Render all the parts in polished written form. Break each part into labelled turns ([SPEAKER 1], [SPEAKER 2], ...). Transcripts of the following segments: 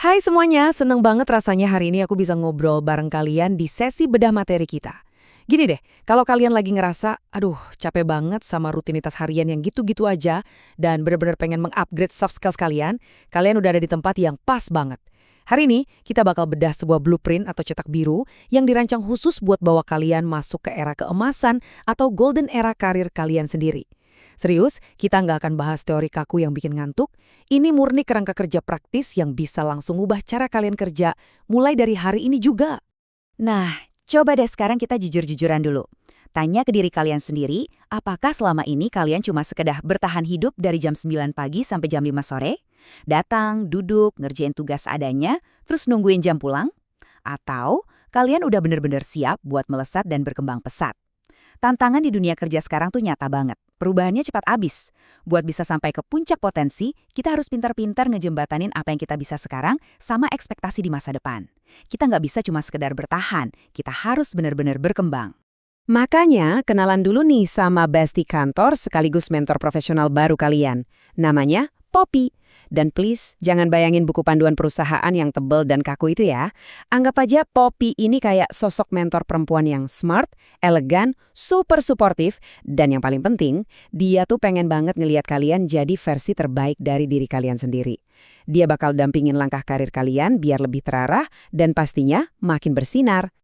[SPEAKER 1] Hai semuanya, seneng banget rasanya hari ini aku bisa ngobrol bareng kalian di sesi bedah materi kita. Gini deh, kalau kalian lagi ngerasa, aduh capek banget sama rutinitas harian yang gitu-gitu aja, dan bener-bener pengen mengupgrade soft skills kalian udah ada di tempat yang pas banget. Hari ini, kita bakal bedah sebuah blueprint atau cetak biru yang dirancang khusus buat bawa kalian masuk ke era keemasan atau golden era karir kalian sendiri. Serius, kita nggak akan bahas teori kaku yang bikin ngantuk. Ini murni kerangka kerja praktis yang bisa langsung ubah cara kalian kerja, mulai dari hari ini juga.
[SPEAKER 2] Nah, coba deh sekarang kita jujur-jujuran dulu. Tanya ke diri kalian sendiri, apakah selama ini kalian cuma sekedar bertahan hidup dari jam 9 pagi sampai jam 5 sore? Datang, duduk, ngerjain tugas adanya, terus nungguin jam pulang? Atau kalian udah bener-bener siap buat melesat dan berkembang pesat? Tantangan di dunia kerja sekarang tuh nyata banget. Perubahannya cepat habis. Buat bisa sampai ke puncak potensi, kita harus pintar-pintar ngejembatanin apa yang kita bisa sekarang sama ekspektasi di masa depan. Kita nggak bisa cuma sekedar bertahan, kita harus benar-benar berkembang.
[SPEAKER 1] Makanya, kenalan dulu nih sama bestie kantor sekaligus mentor profesional baru kalian. Namanya Poppy. Dan please, jangan bayangin buku panduan perusahaan yang tebel dan kaku itu ya. Anggap aja Poppy ini kayak sosok mentor perempuan yang smart, elegan, super suportif, dan yang paling penting, dia tuh pengen banget ngelihat kalian jadi versi terbaik dari diri kalian sendiri. Dia bakal dampingin langkah karir kalian biar lebih terarah dan pastinya makin bersinar.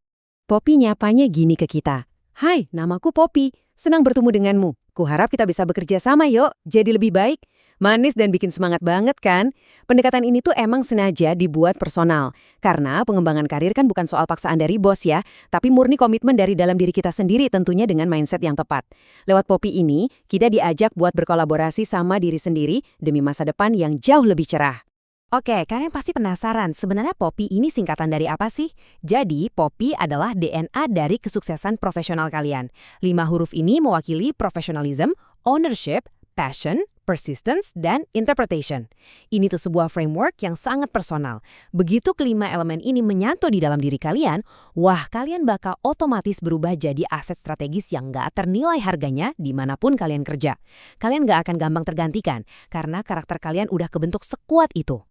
[SPEAKER 1] Poppy nyapanya gini ke kita. Hai, namaku Poppy. Senang bertemu denganmu. Kuharap kita bisa bekerja sama yuk, jadi lebih baik. Manis dan bikin semangat banget kan? Pendekatan ini tuh emang sengaja dibuat personal. Karena pengembangan karir kan bukan soal paksaan dari bos ya, tapi murni komitmen dari dalam diri kita sendiri tentunya dengan mindset yang tepat. Lewat Poppy ini, kita diajak buat berkolaborasi sama diri sendiri demi masa depan yang jauh lebih cerah.
[SPEAKER 2] Oke, kalian pasti penasaran, sebenarnya Poppy ini singkatan dari apa sih? Jadi, Poppy adalah DNA dari kesuksesan profesional kalian. 5 huruf ini mewakili professionalism, ownership, passion, persistence, dan interpretation. Ini tuh sebuah framework yang sangat personal. Begitu kelima elemen ini menyatu di dalam diri kalian, wah kalian bakal otomatis berubah jadi aset strategis yang nggak ternilai harganya dimanapun kalian kerja. Kalian nggak akan gampang tergantikan, karena karakter kalian udah kebentuk sekuat itu.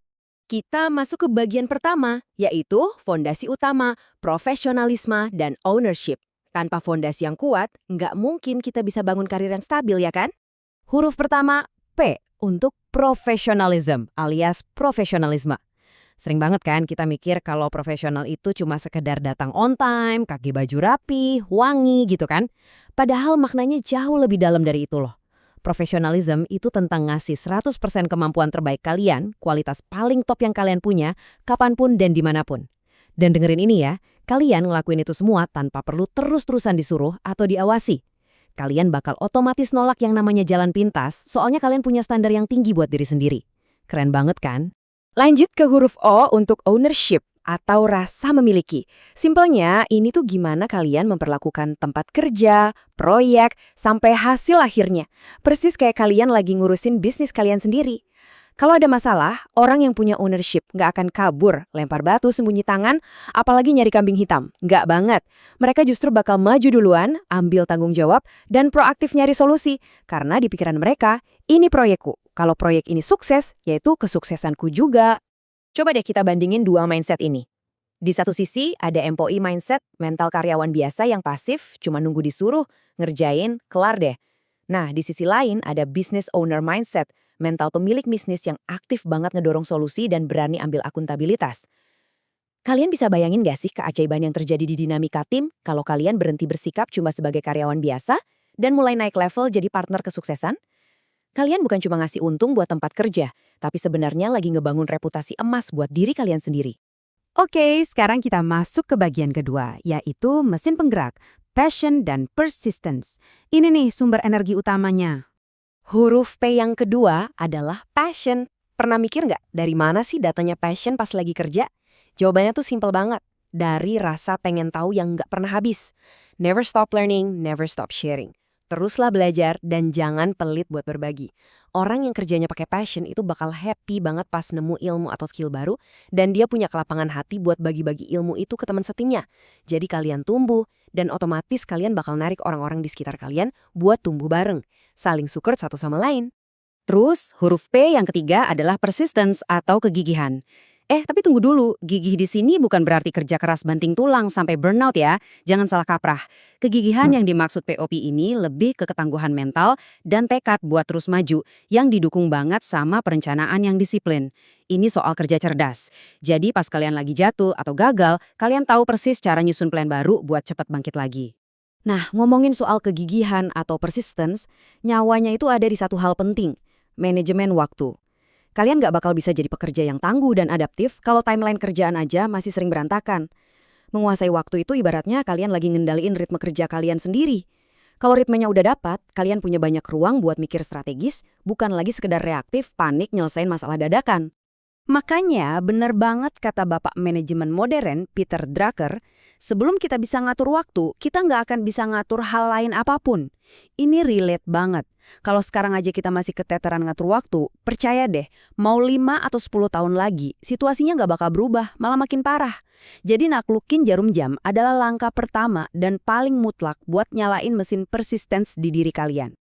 [SPEAKER 2] Kita masuk ke bagian pertama, yaitu fondasi utama, profesionalisme, dan ownership. Tanpa fondasi yang kuat, nggak mungkin kita bisa bangun karir yang stabil, ya kan? Huruf pertama, P, untuk professionalism alias profesionalisme. Sering banget kan kita mikir kalau profesional itu cuma sekedar datang on time, pakai baju rapi, wangi gitu kan. Padahal maknanya jauh lebih dalam dari itu loh. Profesionalism itu tentang ngasih 100% kemampuan terbaik kalian, kualitas paling top yang kalian punya, kapanpun dan dimanapun. Dan dengerin ini ya, kalian ngelakuin itu semua tanpa perlu terus-terusan disuruh atau diawasi. Kalian bakal otomatis nolak yang namanya jalan pintas, soalnya kalian punya standar yang tinggi buat diri sendiri. Keren banget kan? Lanjut ke huruf O untuk ownership atau rasa memiliki. Simpelnya, ini tuh gimana kalian memperlakukan tempat kerja, proyek, sampai hasil akhirnya. Persis kayak kalian lagi ngurusin bisnis kalian sendiri. Kalau ada masalah, orang yang punya ownership nggak akan kabur, lempar batu sembunyi tangan, apalagi nyari kambing hitam. Nggak banget. Mereka justru bakal maju duluan, ambil tanggung jawab, dan proaktif nyari solusi. Karena di pikiran mereka, ini proyekku. Kalau proyek ini sukses, yaitu kesuksesanku juga. Coba deh kita bandingin dua mindset ini. Di satu sisi, ada employee mindset, mental karyawan biasa yang pasif, cuma nunggu disuruh, ngerjain, kelar deh. Nah, di sisi lain ada business owner mindset, mental pemilik bisnis yang aktif banget ngedorong solusi dan berani ambil akuntabilitas. Kalian bisa bayangin gak sih keajaiban yang terjadi di dinamika tim kalau kalian berhenti bersikap cuma sebagai karyawan biasa dan mulai naik level jadi partner kesuksesan? Kalian bukan cuma ngasih untung buat tempat kerja, tapi sebenarnya lagi ngebangun reputasi emas buat diri kalian sendiri. Oke, sekarang kita masuk ke bagian kedua, yaitu mesin penggerak, passion, dan persistence. Ini nih sumber energi utamanya. Huruf P yang kedua adalah passion. Pernah mikir nggak dari mana sih datanya passion pas lagi kerja? Jawabannya tuh simpel banget. Dari rasa pengen tahu yang nggak pernah habis. Never stop learning, never stop sharing. Teruslah belajar dan jangan pelit buat berbagi. Orang yang kerjanya pakai passion itu bakal happy banget pas nemu ilmu atau skill baru dan dia punya kelapangan hati buat bagi-bagi ilmu itu ke teman setimnya. Jadi kalian tumbuh dan otomatis kalian bakal narik orang-orang di sekitar kalian buat tumbuh bareng. Saling support satu sama lain. Terus, huruf P yang ketiga adalah persistence atau kegigihan.
[SPEAKER 1] Tapi tunggu dulu, gigih di sini bukan berarti kerja keras banting tulang sampai burnout ya. Jangan salah kaprah. Kegigihan yang dimaksud POP ini lebih ke ketangguhan mental dan tekad buat terus maju, yang didukung banget sama perencanaan yang disiplin. Ini soal kerja cerdas. Jadi pas kalian lagi jatuh atau gagal, kalian tahu persis cara nyusun plan baru buat cepat bangkit lagi. Nah, ngomongin soal kegigihan atau persistence, nyawanya itu ada di satu hal penting, manajemen waktu. Kalian nggak bakal bisa jadi pekerja yang tangguh dan adaptif kalau timeline kerjaan aja masih sering berantakan. Menguasai waktu itu ibaratnya kalian lagi ngendaliin ritme kerja kalian sendiri. Kalau ritmenya udah dapat, kalian punya banyak ruang buat mikir strategis, bukan lagi sekedar reaktif, panik, nyelesain masalah dadakan. Makanya bener banget kata Bapak Manajemen Modern, Peter Drucker, sebelum kita bisa ngatur waktu, kita nggak akan bisa ngatur hal lain apapun. Ini relate banget. Kalau sekarang aja kita masih keteteran ngatur waktu, percaya deh, mau 5 atau 10 tahun lagi, situasinya nggak bakal berubah, malah makin parah. Jadi naklukin jarum jam adalah langkah pertama dan paling mutlak buat nyalain mesin persistence di diri kalian.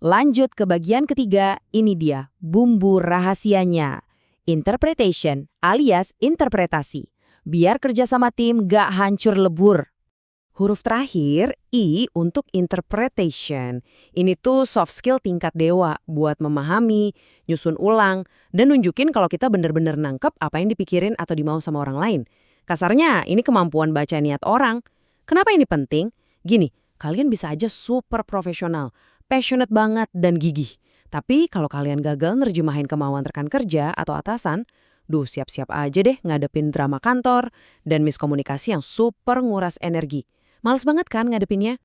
[SPEAKER 1] Lanjut ke bagian ketiga, ini dia, bumbu rahasianya. Interpretation alias interpretasi. Biar kerja sama tim gak hancur lebur. Huruf terakhir, I untuk interpretation. Ini tuh soft skill tingkat dewa buat memahami, nyusun ulang, dan nunjukin kalau kita bener-bener nangkep apa yang dipikirin atau dimau sama orang lain. Kasarnya, ini kemampuan baca niat orang. Kenapa ini penting? Gini, kalian bisa aja super profesional, passionate banget, dan gigih. Tapi kalau kalian gagal nerjemahin kemauan rekan kerja atau atasan, siap-siap aja deh ngadepin drama kantor dan miskomunikasi yang super nguras energi. Males banget kan ngadepinnya?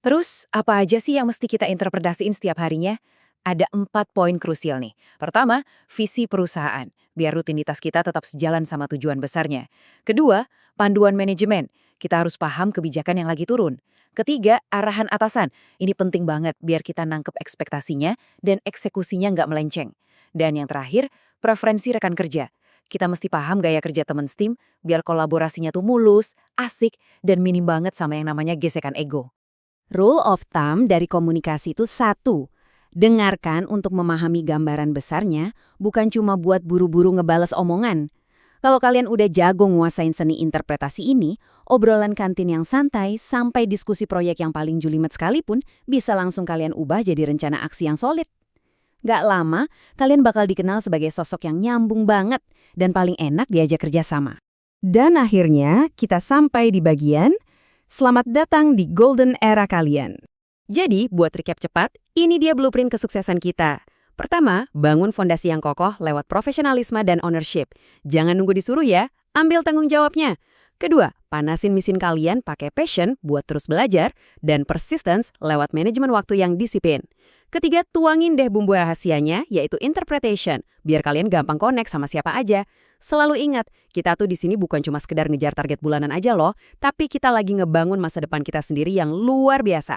[SPEAKER 1] Terus, apa aja sih yang mesti kita interpretasiin setiap harinya? Ada 4 poin krusial nih. Pertama, visi perusahaan, biar rutinitas kita tetap sejalan sama tujuan besarnya. Kedua, panduan manajemen. Kita harus paham kebijakan yang lagi turun. Ketiga, arahan atasan. Ini penting banget biar kita nangkep ekspektasinya dan eksekusinya nggak melenceng. Dan yang terakhir, preferensi rekan kerja. Kita mesti paham gaya kerja teman tim biar kolaborasinya tuh mulus, asik, dan minim banget sama yang namanya gesekan ego. Rule of thumb dari komunikasi itu 1. Dengarkan untuk memahami gambaran besarnya, bukan cuma buat buru-buru ngebales omongan. Kalau kalian udah jago nguasain seni interpretasi ini, obrolan kantin yang santai sampai diskusi proyek yang paling julimet sekalipun bisa langsung kalian ubah jadi rencana aksi yang solid. Gak lama, kalian bakal dikenal sebagai sosok yang nyambung banget dan paling enak diajak kerjasama. Dan akhirnya, kita sampai di bagian, selamat datang di golden era kalian. Jadi, buat recap cepat, ini dia blueprint kesuksesan kita. Pertama, bangun fondasi yang kokoh lewat profesionalisme dan ownership. Jangan nunggu disuruh ya, ambil tanggung jawabnya. Kedua, panasin mesin kalian pakai passion buat terus belajar dan persistence lewat manajemen waktu yang disiplin. Ketiga, tuangin deh bumbu rahasianya, yaitu interpretation, biar kalian gampang connect sama siapa aja. Selalu ingat, kita tuh di sini bukan cuma sekedar ngejar target bulanan aja loh, tapi kita lagi ngebangun masa depan kita sendiri yang luar biasa.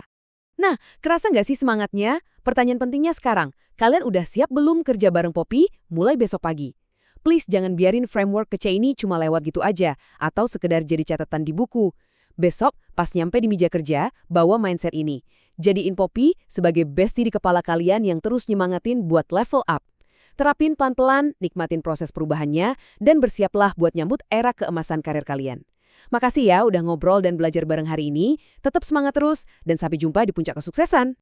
[SPEAKER 1] Nah, kerasa nggak sih semangatnya? Pertanyaan pentingnya sekarang, kalian udah siap belum kerja bareng Poppy mulai besok pagi? Please jangan biarin framework kece ini cuma lewat gitu aja, atau sekedar jadi catatan di buku. Besok, pas nyampe di meja kerja, bawa mindset ini. Jadiin Poppy sebagai bestie di kepala kalian yang terus nyemangatin buat level up. Terapin pelan-pelan, nikmatin proses perubahannya, dan bersiaplah buat nyambut era keemasan karir kalian. Makasih ya udah ngobrol dan belajar bareng hari ini. Tetap semangat terus, dan sampai jumpa di puncak kesuksesan.